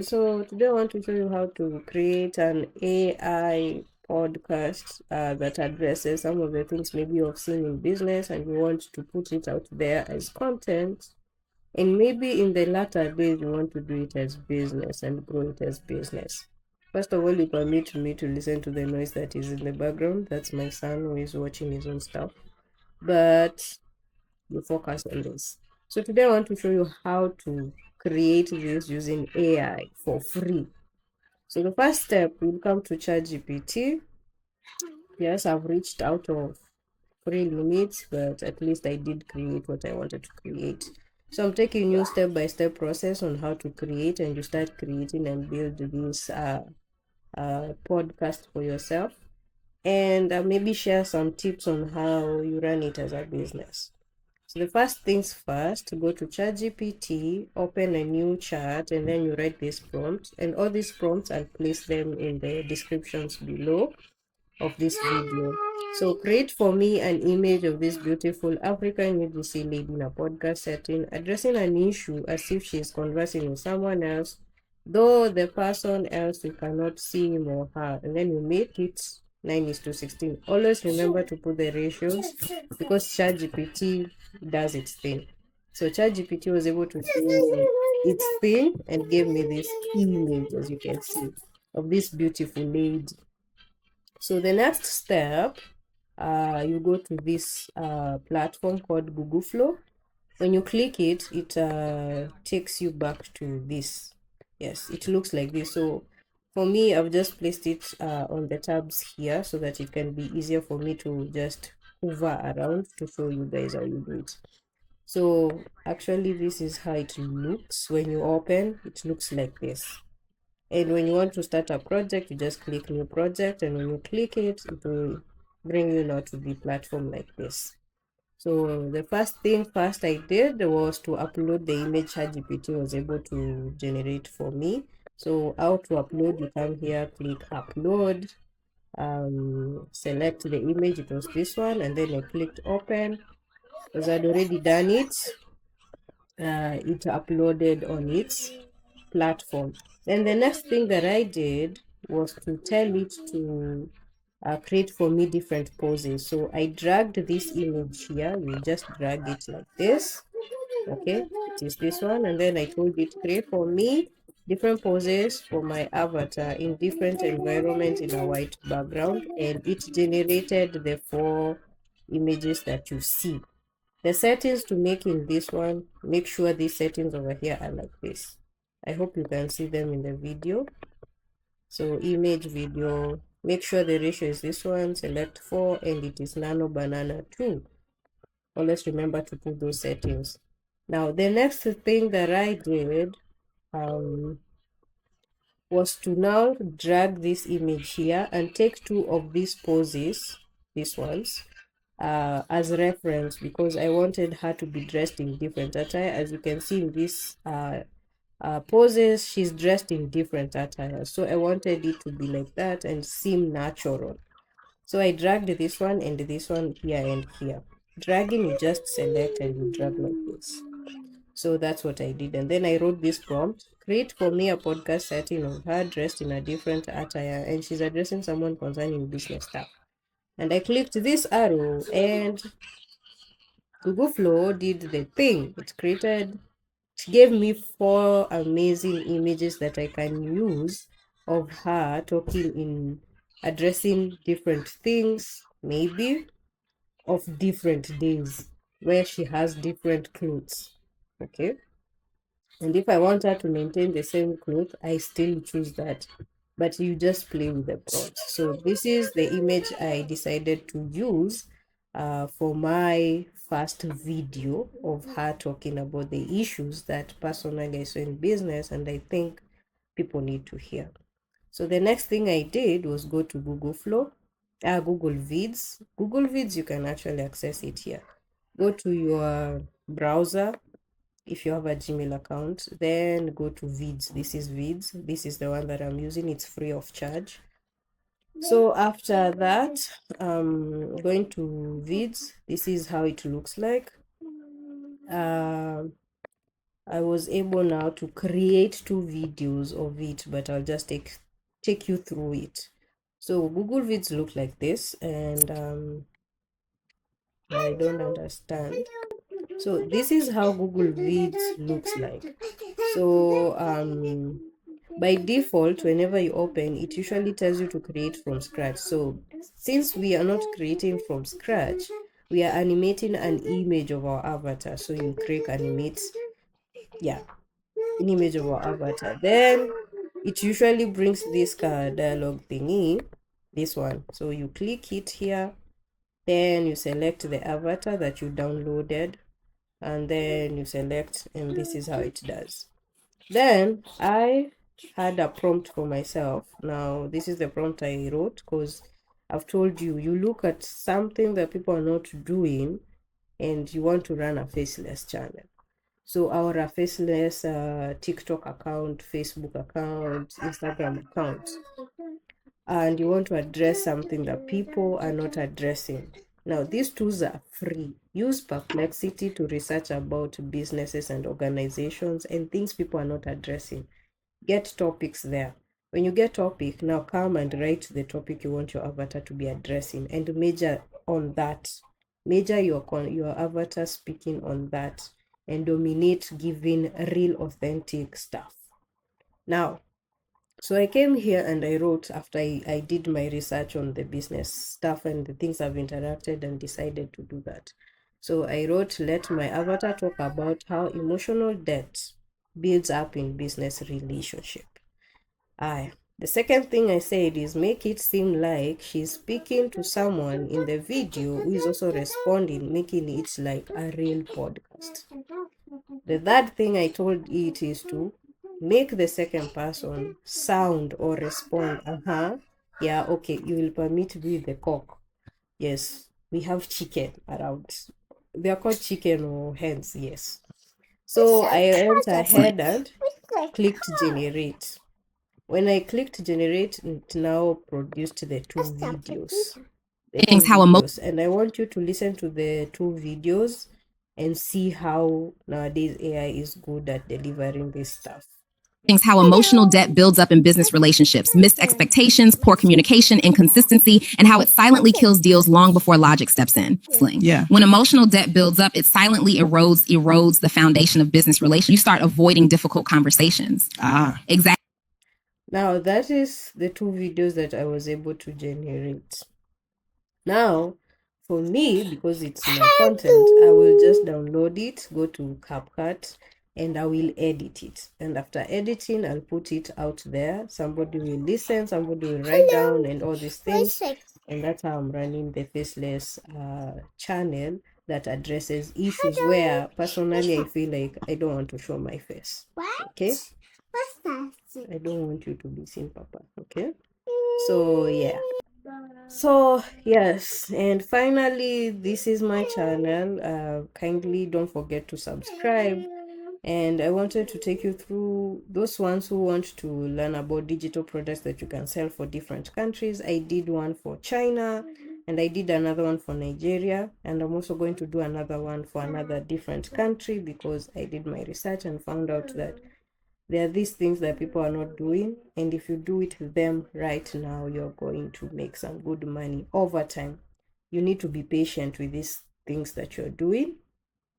So today I want to show you how to create an AI podcast that addresses some of the things maybe you've seen in business and you want to put it out there as content. And maybe in the latter days you want to do it as business and grow it as business. First of all, you permit me to listen to the noise that is in the background. That's my son who is watching his own stuff. But you focus on this. So today I want to show you how to create this using AI for free. So the first step, we'll come to ChatGPT. Yes, I've reached out of free limits, but at least I did create what I wanted to create. So I'm taking you step-by-step process on how to create, and you start creating and build this podcast for yourself, and maybe share some tips on how you run it as a business. So the first things first, go to ChatGPT, open a new chat, and then you write this prompt. And all these prompts, I'll place them in the descriptions below of this video. So create for me an image of this beautiful African UGC lady in a podcast setting, addressing an issue as if she is conversing with someone else, though the person else you cannot see him or her. And then you make it 9:16. Always remember to put the ratios because ChatGPT does its thing. So ChatGPT was able to do its thing and gave me this image, as you can see, of this beautiful lady. So the next step, you go to this platform called Google Flow. When you click it, it takes you back to this. Yes, it looks like this. So for me, I've just placed it on the tabs here so that it can be easier for me to just hover around to show you guys how you do it. So actually, this is how it looks when you open. It looks like this. And when you want to start a project, you just click new project, and when you click it, it will bring you now to the platform like this. So the first thing first I did was to upload the image ChatGPT was able to generate for me. So how to upload, you come here, click upload, select the image, it was this one, and then I clicked open because I'd already done it. It uploaded on its platform. Then the next thing that I did was to tell it to create for me different poses. So I dragged this image here. You just drag it like this. Okay, it is this one. And then I told it create for me different poses for my avatar in different environments in a white background. And it generated the 4 images that you see. The settings to make in this one, make sure these settings over here are like this. I hope you can see them in the video. So image, video, make sure the ratio is this one, select 4, and it is nano banana 2. Always remember to put those settings. Now, the next thing that I did was to now drag this image here and take 2 of these poses, these ones, as reference because I wanted her to be dressed in different attire. As you can see in this poses, she's dressed in different attire. So I wanted it to be like that and seem natural. So I dragged this one and this one here and here. Dragging, you just select and you drag like this. So that's what I did. And then I wrote this prompt. Create for me a podcast setting of her dressed in a different attire and she's addressing someone concerning business stuff. And I clicked this arrow and Google Flow did the thing. It gave me 4 amazing images that I can use of her talking in addressing different things, maybe of different days where she has different clothes. Okay. And if I want her to maintain the same clothes, I still choose that. But you just play with the prompts. So this is the image I decided to use for my first video of her talking about the issues that personally I saw in business and I think people need to hear. So the next thing I did was go to Google Flow, Google Vids. Google Vids, you can actually access it here. Go to your browser, if you have a Gmail account, then go to Vids. This is Vids. This is the one that I'm using. It's free of charge. So after that, going to Vids. This is how it looks like. I was able now to create 2 videos of it, but I'll just take you through it. So Google Vids look like this, and I don't understand. So this is how Google Vids looks like. So by default, whenever you open, it usually tells you to create from scratch. So since we are not creating from scratch, we are animating an image of our avatar. So you click animate, yeah, an image of our avatar. Then it usually brings this dialogue thingy, this one. So you click it here, then you select the avatar that you downloaded, and then you select, and this is how it does. Then I had a prompt for myself. Now this is the prompt I wrote, because I've told you, you look at something that people are not doing and you want to run a faceless channel. So our faceless TikTok account, Facebook account, Instagram account, and you want to address something that people are not addressing. Now, these tools are free. Use Perplexity to research about businesses and organizations and things people are not addressing. Get topics there. When you get topic, now come and write the topic you want your avatar to be addressing and major on that. Major your avatar speaking on that and dominate giving real authentic stuff. Now, so I came here and I wrote, after I did my research on the business stuff and the things I've interacted and decided to do that. So I wrote, let my avatar talk about how emotional debt builds up in business relationship. The second thing I said is make it seem like she's speaking to someone in the video who is also responding, making it like a real podcast. The third thing I told it is to make the second person sound or respond. Yeah, okay, you will permit me the cock. Yes, we have chicken around. They are called chicken or hens, yes. So I went ahead and clicked generate. When I clicked generate, it now produced the 2 videos. And I want you to listen to the 2 videos and see how nowadays AI is good at delivering this stuff. How emotional debt builds up in business relationships, missed expectations, poor communication, inconsistency, and how it silently kills deals long before logic steps in. Yeah. When emotional debt builds up, it silently erodes the foundation of business relations. You start avoiding difficult conversations. Exactly. Now, that is the 2 videos that I was able to generate. Now, for me, because it's my content, I will just download it, go to CapCut, and I will edit it. And after editing, I'll put it out there. Somebody will listen, somebody will write down, and all these things. And that's how I'm running the Faceless channel that addresses issues where personally I feel like I don't want to show my face. Okay? I don't want you to be seen, Papa. Okay? So, yeah. So yes, and finally, this is my channel. Kindly don't forget to subscribe. And I wanted to take you through those ones who want to learn about digital products that you can sell for different countries. I did one for China, and I did another one for Nigeria, and I'm also going to do another one for another different country because I did my research and found out that there are these things that people are not doing, and if you do it with them right now, you're going to make some good money over time. You need to be patient with these things that you're doing,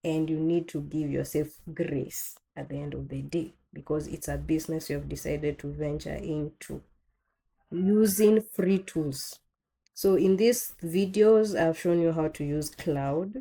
and you need to give yourself grace at the end of the day because it's a business you have decided to venture into using free tools. So in these videos, I've shown you how to use Cloud,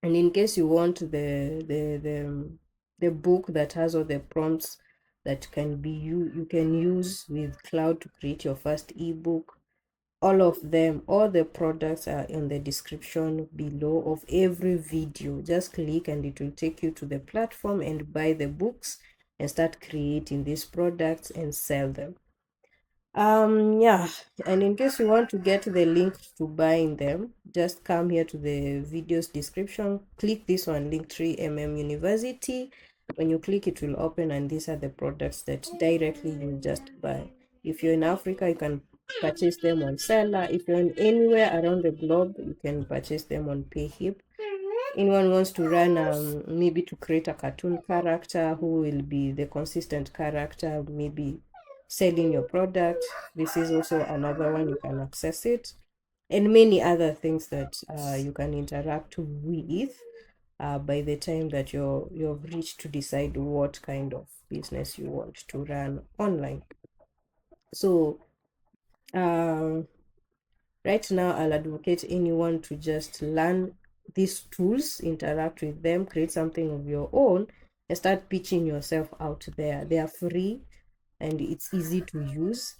and in case you want the book that has all the prompts that can be you can use with Cloud to create your first ebook, all of them, all the products are in the description below of every video. Just click and it will take you to the platform and buy the books and start creating these products and sell them. Yeah, and in case you want to get the link to buying them, just come here to the video's description, click this one, Linktree University. When you click, it will open, and these are the products that directly you just buy. If you're in Africa, you can purchase them on Seller. If you're in anywhere around the globe, you can purchase them on Payhip. anyone wants to run maybe to create a cartoon character who will be the consistent character, maybe selling your product, this is also another one. You can access it, and many other things that you can interact with by the time that you've reached to decide what kind of business you want to run online. So right now, I'll advocate anyone to just learn these tools, interact with them, create something of your own, and start pitching yourself out there. They are free and it's easy to use.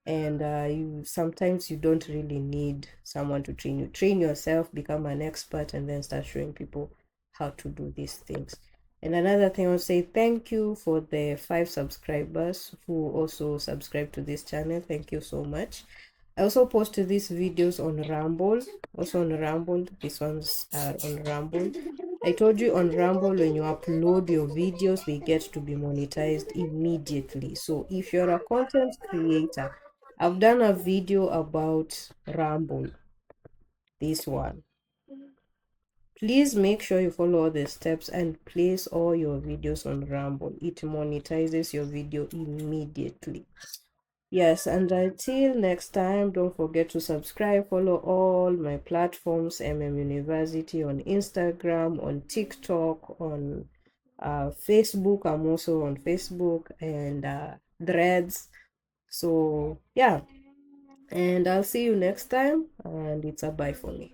And you sometimes you don't really need someone to train you. Train yourself, become an expert, and then start showing people how to do these things. And another thing, I'll say thank you for the 5 subscribers who also subscribe to this channel. Thank you so much. I also post these videos on Rumble. Also on Rumble, these ones are on Rumble. I told you on Rumble, when you upload your videos, they get to be monetized immediately. So if you're a content creator, I've done a video about Rumble, this one. Please make sure you follow all the steps and place all your videos on Rumble. It monetizes your video immediately. Yes, and until next time, don't forget to subscribe, follow all my platforms, University on Instagram, on TikTok, on Facebook. I'm also on Facebook and Threads. So yeah, and I'll see you next time, and it's a bye for me.